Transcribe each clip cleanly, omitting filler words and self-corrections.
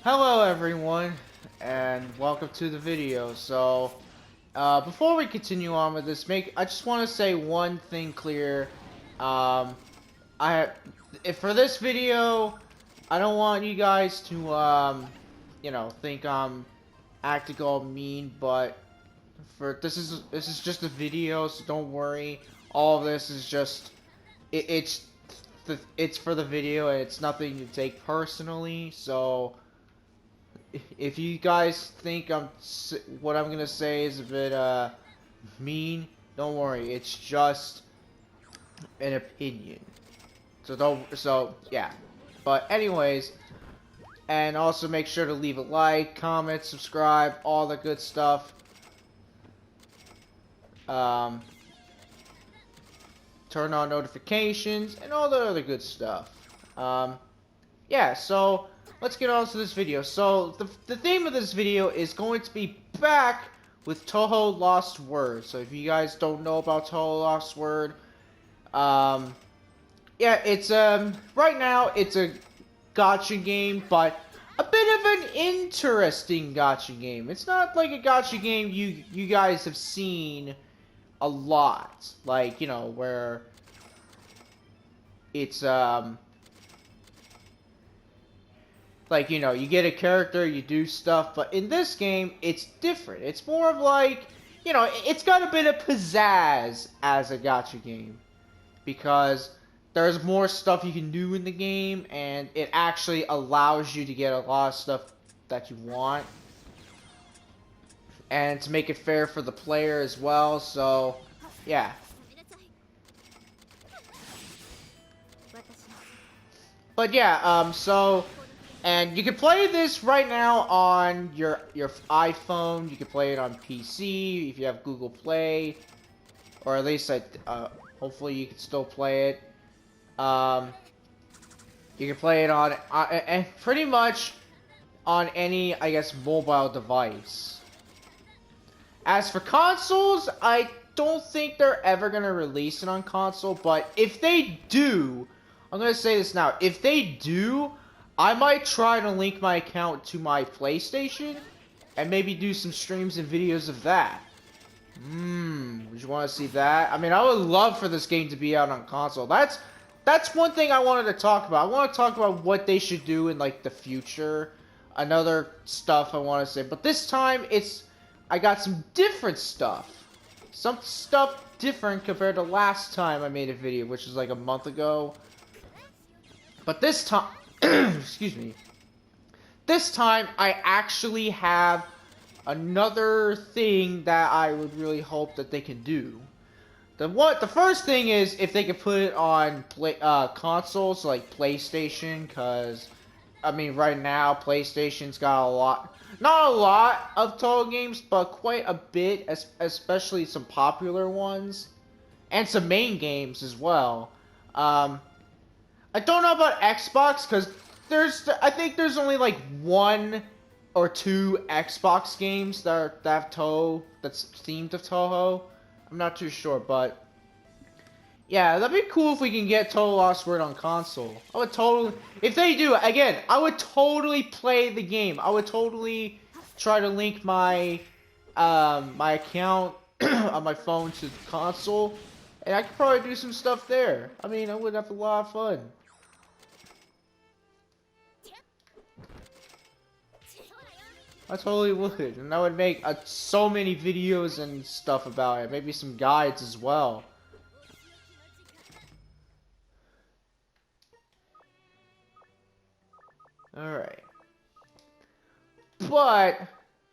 Hello everyone, and welcome to the video. So, before we continue on with this, I just want to say one thing clear. Um, if for this video, I don't want you guys to, think I'm acting all mean, but this is just a video, so don't worry. All of this is just, it's for the video, and it's nothing to take personally, so if you guys think what I'm gonna say is a bit mean, don't worry. It's just an opinion. So yeah. But anyways, and also make sure to leave a like, comment, subscribe, all the good stuff. Turn on notifications and all the other good stuff. Yeah, so let's get on to this video. So the theme of this video is going to be back with Touhou Lost Word. So if you guys don't know about Touhou Lost Word, yeah, it's right now it's a gacha game, but a bit of an interesting gacha game. It's not like a gacha game you guys have seen a lot, like, you know, where it's like, you know, you get a character, you do stuff, but in this game, it's different. It's more of like, you know, it's got a bit of pizzazz as a gacha game, because there's more stuff you can do in the game, and it actually allows you to get a lot of stuff that you want, and to make it fair for the player as well, so, yeah. But yeah, and you can play this right now on your iPhone. You can play it on PC if you have Google Play, or at least hopefully you can still play it. You can play it on and pretty much on any, I guess, mobile device. As for consoles, I don't think they're ever gonna release it on console, but if they do, I'm gonna say this now. If they do, I might try to link my account to my PlayStation and maybe do some streams and videos of that. Would you want to see that? I mean, I would love for this game to be out on console. That's one thing I wanted to talk about. I want to talk about what they should do in, like, the future. Another stuff I want to say. But this time, I got some different stuff. Some stuff different compared to last time I made a video, which was like a month ago. But this time, excuse me. This time, I actually have another thing that I would really hope that they can do. The first thing is if they could put it on consoles like PlayStation, because I mean right now PlayStation's got a lot, not a lot of Touhou games, but quite a bit, especially some popular ones, and some main games as well. I don't know about Xbox, because I think there's only like 1 or 2 Xbox games that have Touhou, that's themed to Touhou. I'm not too sure, but yeah, that'd be cool if we can get Touhou Lost Word on console. I would totally, if they do, again, I would totally play the game. I would totally try to link my my account on my phone to the console, and I could probably do some stuff there. I mean, I would have a lot of fun. I totally would, and I would make so many videos and stuff about it, maybe some guides as well. Alright. But,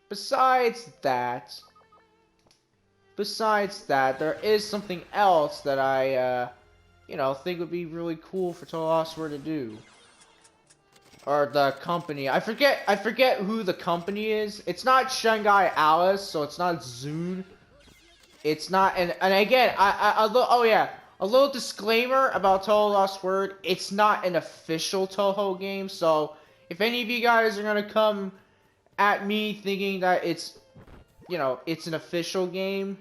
besides that, there is something else that I, you know, think would be really cool for Touhou Lost Word to do. Or the company. I forget who the company is. It's not Shanghai Alice, so it's not Zune. It's not, and again, oh yeah, a little disclaimer about Touhou Lost Word. It's not an official Touhou game, so if any of you guys are gonna come at me thinking that it's, you know, it's an official game,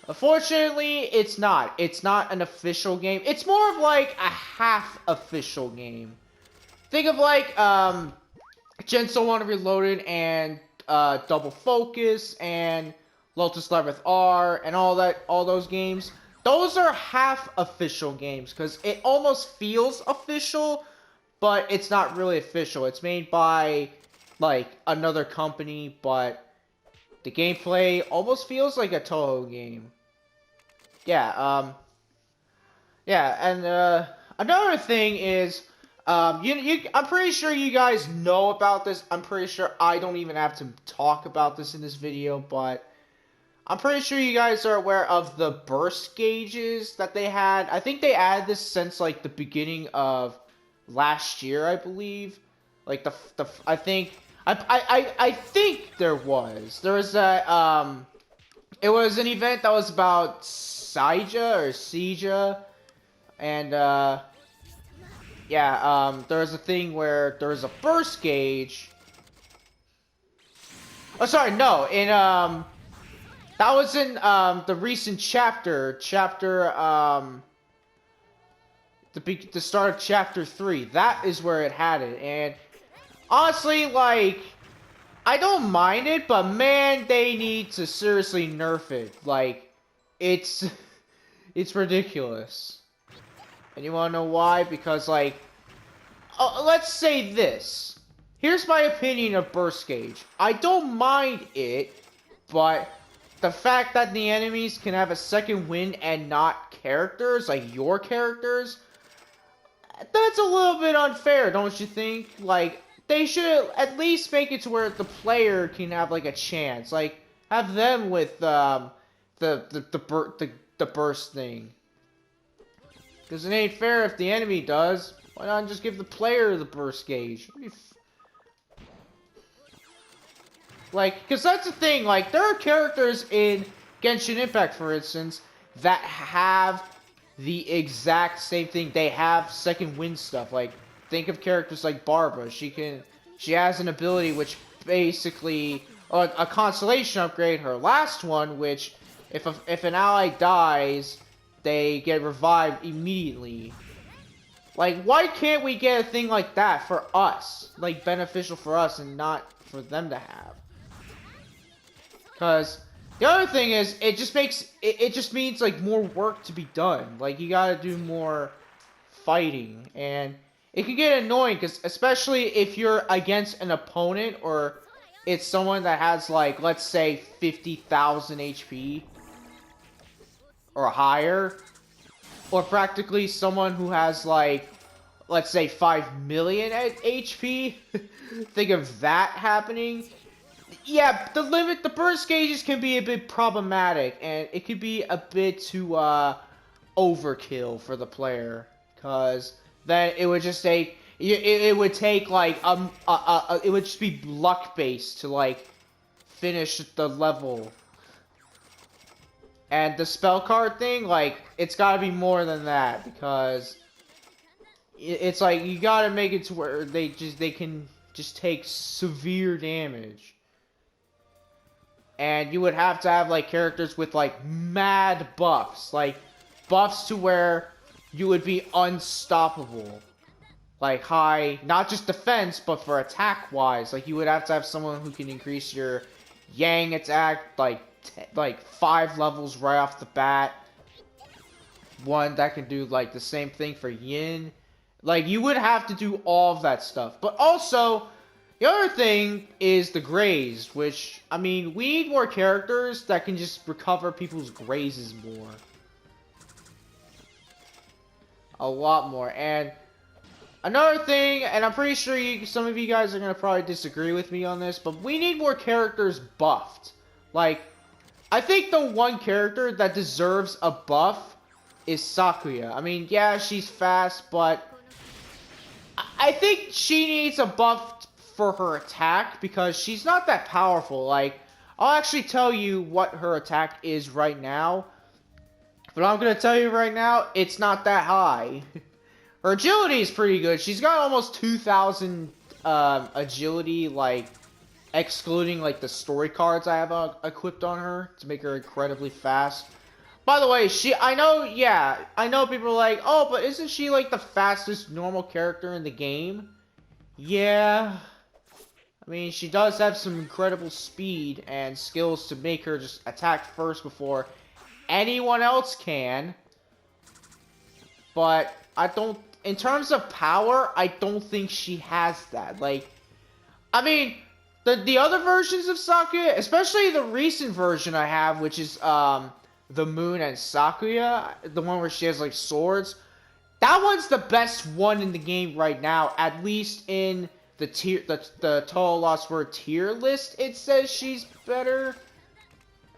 unfortunately, it's not. It's not an official game. It's more of like a half official game. Think of like, Genso One Reloaded and Double Focus and Lotus Labyrinth R and all those games. Those are half official games because it almost feels official, but it's not really official. It's made by like another company, but the gameplay almost feels like a Touhou game. Yeah, yeah, and another thing is, I'm pretty sure you guys know about this. I'm pretty sure I don't even have to talk about this in this video, but I'm pretty sure you guys are aware of the burst gauges that they had. I think they added this since like the beginning of last year, I believe. Like I think I think there was a it was an event that was about Sija, and yeah, there was a thing where there was a burst gauge. Oh, sorry, no, in that was in the recent chapter, the start of chapter 3. That is where it had it, and honestly, like, I don't mind it, but man, they need to seriously nerf it. Like, it's it's ridiculous. And you wanna know why? Because, like, let's say this. Here's my opinion of burst gauge. I don't mind it, but the fact that the enemies can have a second wind and not characters, like your characters, that's a little bit unfair, don't you think? Like, they should at least make it to where the player can have, like, a chance. Like, have them with, the burst thing. Because it ain't fair if the enemy does. Why not just give the player the burst gauge? Like, because that's the thing, like, there are characters in Genshin Impact, for instance, that have the exact same thing. They have second wind stuff. Like, think of characters like Barbara. She has an ability which basically, a constellation upgrade, her last one, which, if an ally dies, they get revived immediately. Like, why can't we get a thing like that for us? Like, beneficial for us and not for them to have. Because the other thing is, it just means, like, more work to be done. Like, you gotta do more fighting. And it can get annoying, because especially if you're against an opponent, or it's someone that has, like, let's say 50,000 HP. Or higher. Or practically someone who has, like, let's say 5 million HP. Think of that happening. Yeah, the burst gauges can be a bit problematic, and it could be a bit too, overkill for the player. Because then it would just take, it would take, like, it would just be luck-based to, like, finish the level. And the spell card thing, like, it's gotta be more than that, because it's like, you gotta make it to where they can just take severe damage. And you would have to have, like, characters with, like, mad buffs. Like, buffs to where you would be unstoppable. Like, high, not just defense, but for attack-wise. Like, you would have to have someone who can increase your Yang attack, like 5 levels right off the bat. One that can do, like, the same thing for Yin. Like, you would have to do all of that stuff. But also, the other thing is the graze, which, I mean, we need more characters that can just recover people's grazes more. A lot more. And another thing, and I'm pretty sure some of you guys are going to probably disagree with me on this, but we need more characters buffed. Like, I think the one character that deserves a buff is Sakuya. I mean, yeah, she's fast, but I think she needs a buff for her attack, because she's not that powerful. Like, I'll actually tell you what her attack is right now, but I'm going to tell you right now, it's not that high. Her agility is pretty good. She's got almost 2,000 agility, like, excluding, like, the story cards I have equipped on her to make her incredibly fast. By the way, I know people are like, oh, but isn't she, like, the fastest normal character in the game? Yeah. I mean, she does have some incredible speed and skills to make her just attack first before anyone else can. But I don't... In terms of power, I don't think she has that. Like, I mean, the other versions of Sakuya, especially the recent version I have, which is the Moon and Sakuya, the one where she has like swords. That one's the best one in the game right now, at least in the Touhou lostword tier list. It says she's better.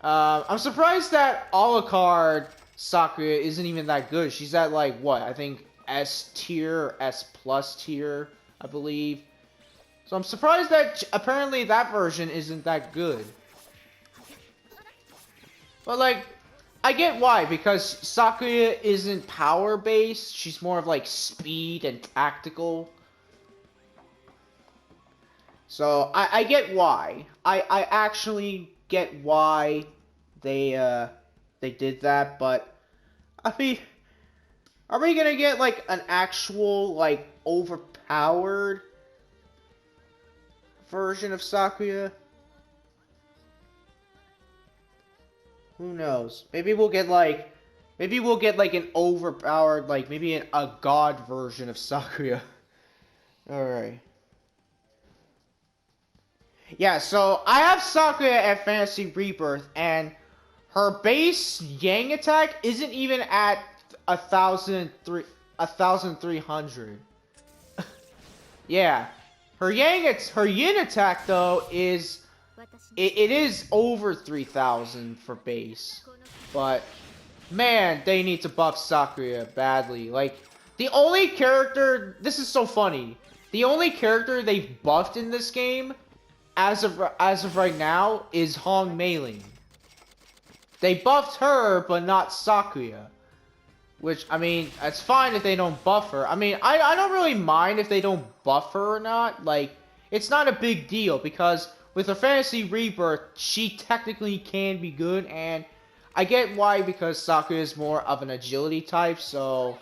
I'm surprised that Alucard Sakuya isn't even that good. She's at like what? I think S tier or S plus tier, I believe. So I'm surprised that apparently that version isn't that good. But like, I get why, because Sakuya isn't power based. She's more of like speed and tactical. So I get why. I actually get why they did that, but I mean, are we gonna get like an actual like overpowered version of Sakuya? Who knows? Maybe we'll get like an overpowered, like maybe a god version of Sakuya. Alright. Yeah, so I have Sakuya at Fantasy Rebirth, and her base Yang attack isn't even at 1,300. Yeah. Her Yin attack though is it is over 3,000 for base. But man, they need to buff Sakuya badly. Like, the only character, this is so funny. The only character they've buffed in this game as of right now is Hong Meiling. They buffed her, but not Sakuya. Which, I mean, it's fine if they don't buff her. I mean, I don't really mind if they don't buff her or not. Like, it's not a big deal, because with her Fantasy Rebirth, she technically can be good, and I get why, because Sakuya is more of an agility type, so,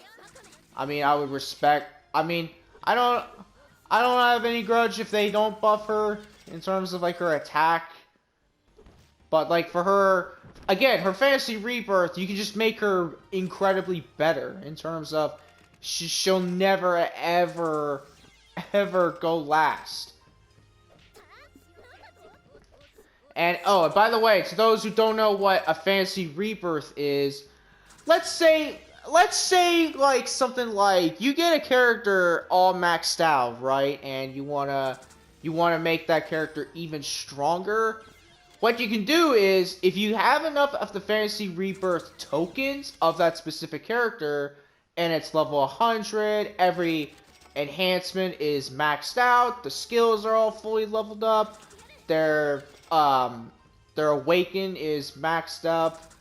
I mean, I would respect, I mean, I don't have any grudge if they don't buff her in terms of, like, her attack. But, like, for her, again, her Fantasy Rebirth, you can just make her incredibly better in terms of she'll never, ever go last. And, oh, and by the way, to those who don't know what a Fantasy Rebirth is, let's say, like, something like, you get a character all maxed out, right? And you wanna make that character even stronger. What you can do is, if you have enough of the Fantasy Rebirth tokens of that specific character, and it's level 100, every enhancement is maxed out, the skills are all fully leveled up, their awaken is maxed up,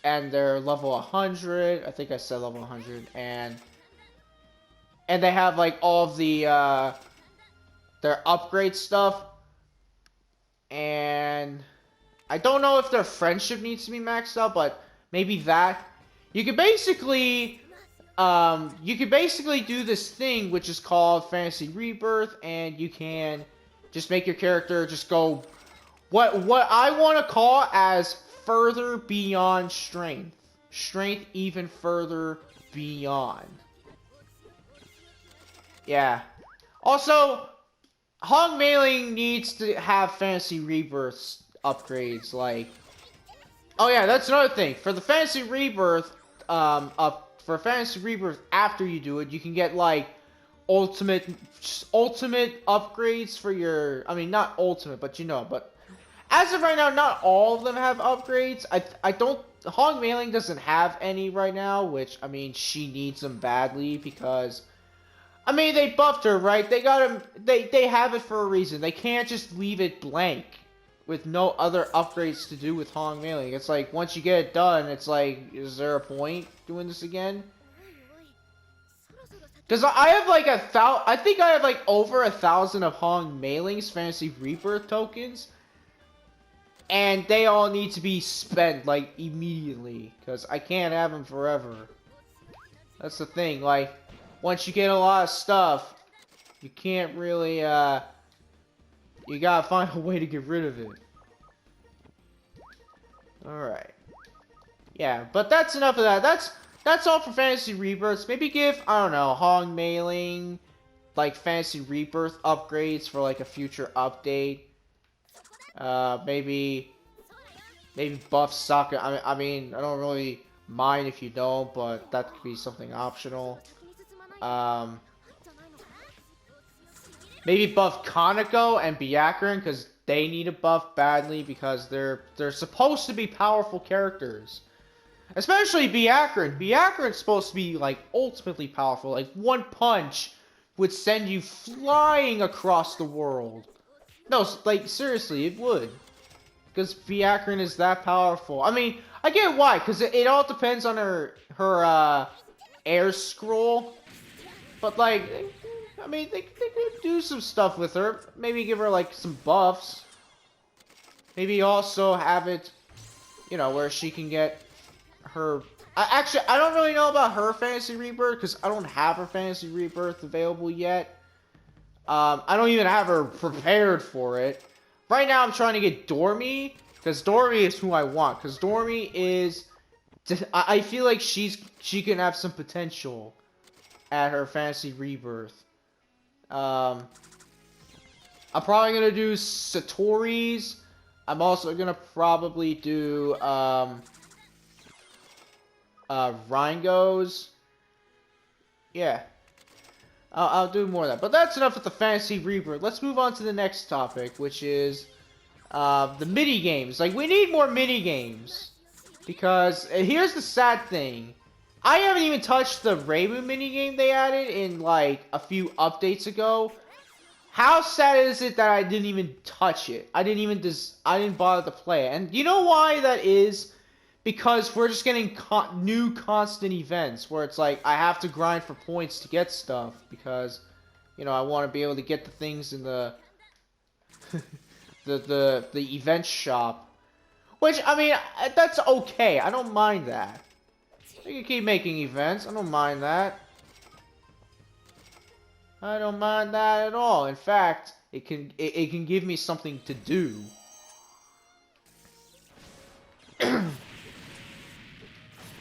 and they're level 100, I think I said level 100, and they have, like, all of the, their upgrade stuff. And I don't know if their friendship needs to be maxed out, but maybe that. You could basically do this thing which is called Fantasy Rebirth, and you can just make your character just go what I want to call as further beyond strength. Strength even further beyond. Yeah. Also, Hong Meiling needs to have Fantasy Rebirth upgrades, like... Oh yeah, that's another thing. For the Fantasy Rebirth, for Fantasy Rebirth, after you do it, you can get, like, ultimate upgrades for your... I mean, not ultimate, but you know, but... As of right now, not all of them have upgrades. I don't... Hong Meiling doesn't have any right now, which, I mean, she needs them badly, because... I mean, they buffed her, right? They got him. They have it for a reason. They can't just leave it blank with no other upgrades to do with Hong Meiling. It's like, once you get it done, it's like, is there a point doing this again? Because I have like I think I have like over 1,000 of Hong Meiling's Fantasy Rebirth tokens, and they all need to be spent like immediately, because I can't have them forever. That's the thing. Like, once you get a lot of stuff, you can't really You gotta find a way to get rid of it. Alright. Yeah, but that's enough of that. That's all for Fantasy Rebirths. Maybe give, I don't know, Hong Mailing, like, Fantasy Rebirth upgrades for, like, a future update. Maybe buff Sokka. I mean, I don't really mind if you don't, but that could be something optional. Maybe buff Kaneko and Byakuran, because they need a buff badly, because they're supposed to be powerful characters. Especially Byakuran. Byakuran's supposed to be, like, ultimately powerful. Like, one punch would send you flying across the world. No, like, seriously, it would. Because Byakuran is that powerful. I mean, I get why, because it all depends on her air scroll. But, like, I mean, they could do some stuff with her. Maybe give her, like, some buffs. Maybe also have it, you know, where she can get her... Actually, I don't really know about her Fantasy Rebirth, because I don't have her Fantasy Rebirth available yet. I don't even have her prepared for it. Right now, I'm trying to get Dormy, because Dormy is who I want. Because Dormy is... I feel like she can have some potential at her Fantasy Rebirth. I'm probably going to do Satori's. I'm also going to probably do... Ringo's. Yeah. I'll do more of that. But that's enough with the Fantasy Rebirth. Let's move on to the next topic, which is the mini-games. Like, we need more mini-games. Because here's the sad thing. I haven't even touched the Reimu minigame they added in, like, a few updates ago. How sad is it that I didn't even touch it? I didn't bother to play it. And you know why that is? Because we're just getting new constant events where it's like I have to grind for points to get stuff because, you know, I want to be able to get the things in the the event shop. Which, I mean, that's okay. I don't mind that. I can keep making events. I don't mind that. I don't mind that at all. In fact, it can give me something to do.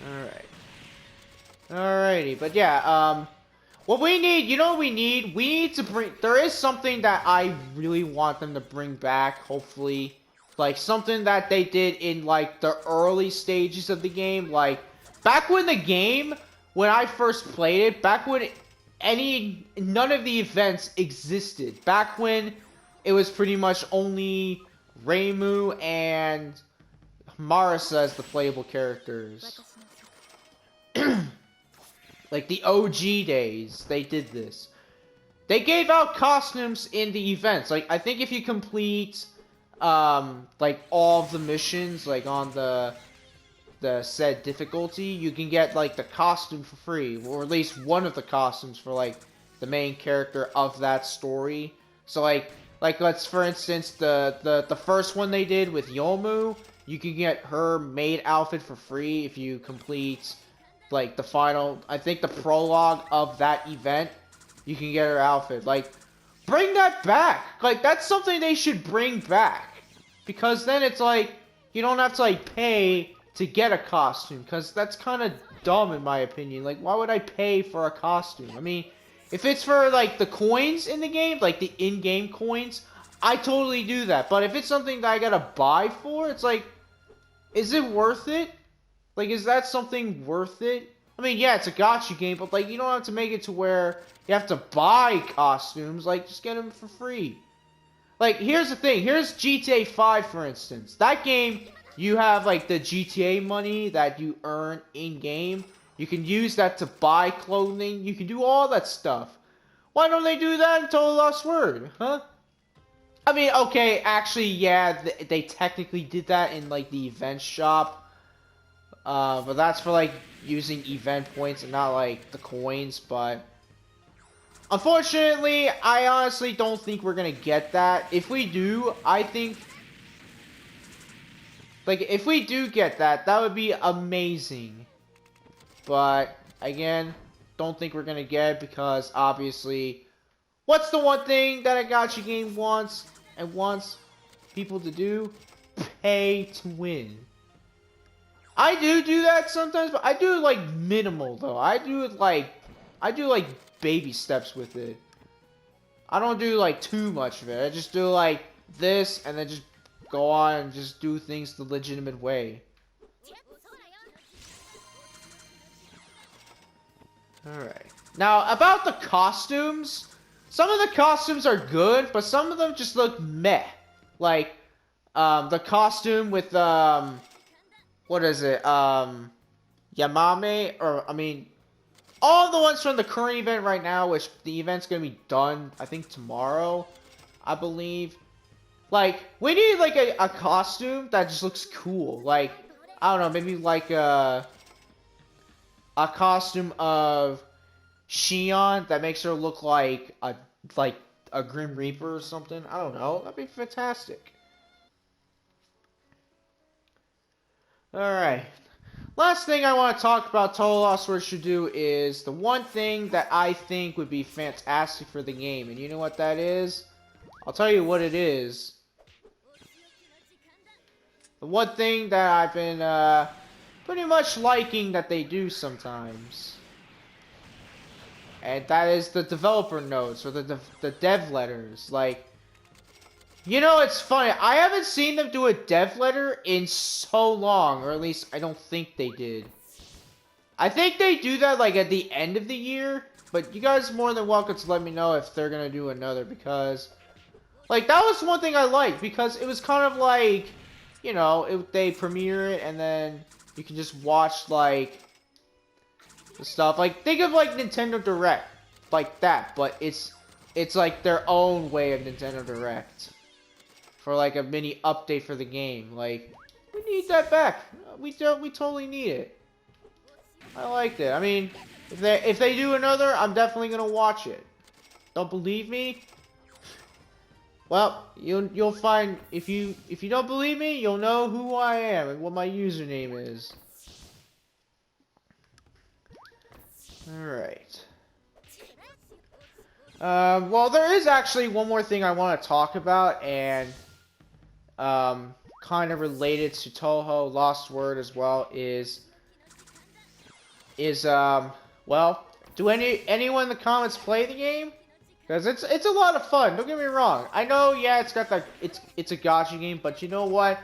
Alright. Alrighty, but yeah, what we need, you know what we need? We need to bring, there is something that I really want them to bring back, hopefully. Like, something that they did in, like, the early stages of the game. Like, back when the game, when I first played it, back when none of the events existed. Back when it was pretty much only Reimu and Marisa as the playable characters. Like the OG days, they did this. They gave out costumes in the events. Like, I think if you complete, like, all of the missions, like, on the said difficulty, you can get, like, the costume for free. Or at least one of the costumes for, like, the main character of that story. So, like let's, for instance, the first one they did with Yomu, you can get her maid outfit for free if you complete, like, the final, I think the prologue of that event, you can get her outfit. Like, bring that back! Like, that's something they should bring back. Because then it's like, you don't have to, like, pay to get a costume. Because that's kind of dumb, in my opinion. Like, why would I pay for a costume? I mean, if it's for, like, the coins in the game, like, the in-game coins, I totally do that. But if it's something that I gotta buy for, it's like, is it worth it? Like, is that something worth it? I mean, yeah, it's a gacha game, but, like, you don't have to make it to where you have to buy costumes. Like, just get them for free. Like, here's the thing. Here's GTA 5, for instance. That game, you have, like, the GTA money that you earn in-game. You can use that to buy clothing. You can do all that stuff. Why don't they do that in Total Lost Word, huh? I mean, okay, actually, yeah, they technically did that in, like, the event shop. But that's for, like, using event points and not, like, the coins, but... Unfortunately, I honestly don't think we're gonna get that. If we do, I think... Like, if we do get that, that would be amazing. But, again, don't think we're gonna get it because, obviously... What's the one thing that a gacha game wants? and wants people to do, pay to win. I do that sometimes, but I do it like minimal though. I do like baby steps with it. I don't do like too much of it. I just do like this and then just go on and just do things the legitimate way. Alright. Now, about the costumes, some of the costumes are good, but some of them just look meh. Like, the costume with, what is it, Yamame, or, I mean, all the ones from the current event right now, which the event's gonna be done, I think, tomorrow, I believe. Like, we need, like, a costume that just looks cool. Like, I don't know, maybe, like, a costume of Shion that makes her look like a Grim Reaper or something. I don't know. That'd be fantastic. Alright. Last thing I want to talk about Total Lost World should do is the one thing that I think would be fantastic for the game. And you know what that is? I'll tell you what it is. The one thing that I've been pretty much liking that they do sometimes. And that is the developer notes, or the dev letters. Like, you know, it's funny. I haven't seen them do a dev letter in so long, or at least I don't think they did. I think they do that, like, at the end of the year. But you guys are more than welcome to let me know if they're gonna do another, because, like, that was one thing I liked, because it was kind of like, you know, they premiere it, and then you can just watch, like, the stuff. Like, think of, like, Nintendo Direct. Like that, but it's like their own way of Nintendo Direct. For, like, a mini update for the game. Like, we need that back. We totally need it. I liked it. I mean, if they do another, I'm definitely gonna watch it. Don't believe me? Well, you'll find, if you don't believe me, you'll know who I am and what my username is. Alright. Well, there is actually one more thing I want to talk about, and kind of related to Touhou Lost Word as well, is well, do anyone in the comments play the game? Because it's a lot of fun. Don't get me wrong. I know, yeah, it's got that it's a gacha game, but you know what?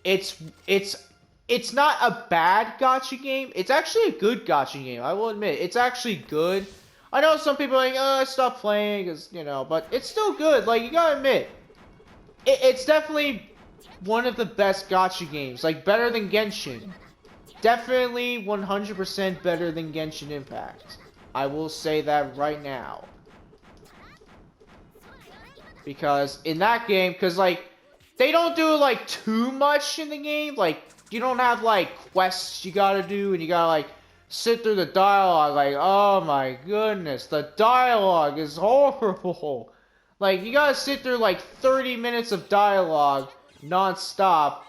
It's not a bad gacha game. It's actually a good gacha game. I will admit, it's actually good. I know some people are like, oh, stop playing, because, you know, but it's still good. Like, you gotta admit, it's definitely one of the best gacha games. Like, better than Genshin. Definitely 100% better than Genshin Impact. I will say that right now. Because in that game, because, like, they don't do, like, too much in the game. Like, you don't have, like, quests you gotta do, and you gotta, like, sit through the dialogue. Like, oh my goodness, the dialogue is horrible. Like, you gotta sit through, like, 30 minutes of dialogue non-stop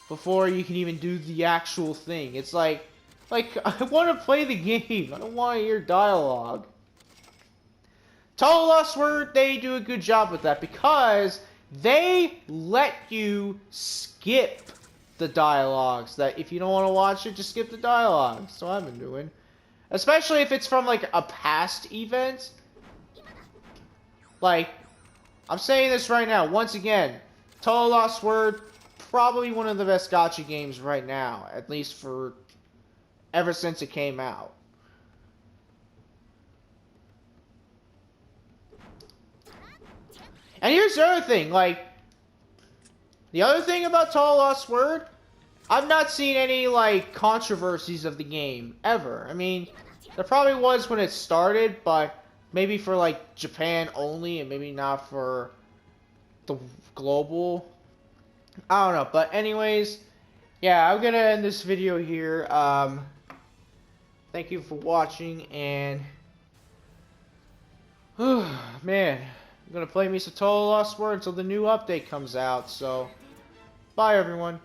before you can even do the actual thing. It's like, I want to play the game. I don't want to hear dialogue. Total Lost Word, they do a good job with that, because they let you skip the dialogues. That if you don't want to watch it, just skip the dialogue. So I've been doing. Especially if it's from, like, a past event. Like, I'm saying this right now, once again, Total Lost Word, probably one of the best gacha games right now, at least for ever since it came out. And here's the other thing, like, the other thing about Total Lost Word, I've not seen any, like, controversies of the game, ever. I mean, there probably was when it started, but maybe for, like, Japan only, and maybe not for the global. I don't know, but anyways, yeah, I'm gonna end this video here. Thank you for watching, and man, I'm gonna play me some Total Lost Word until the new update comes out, so bye everyone.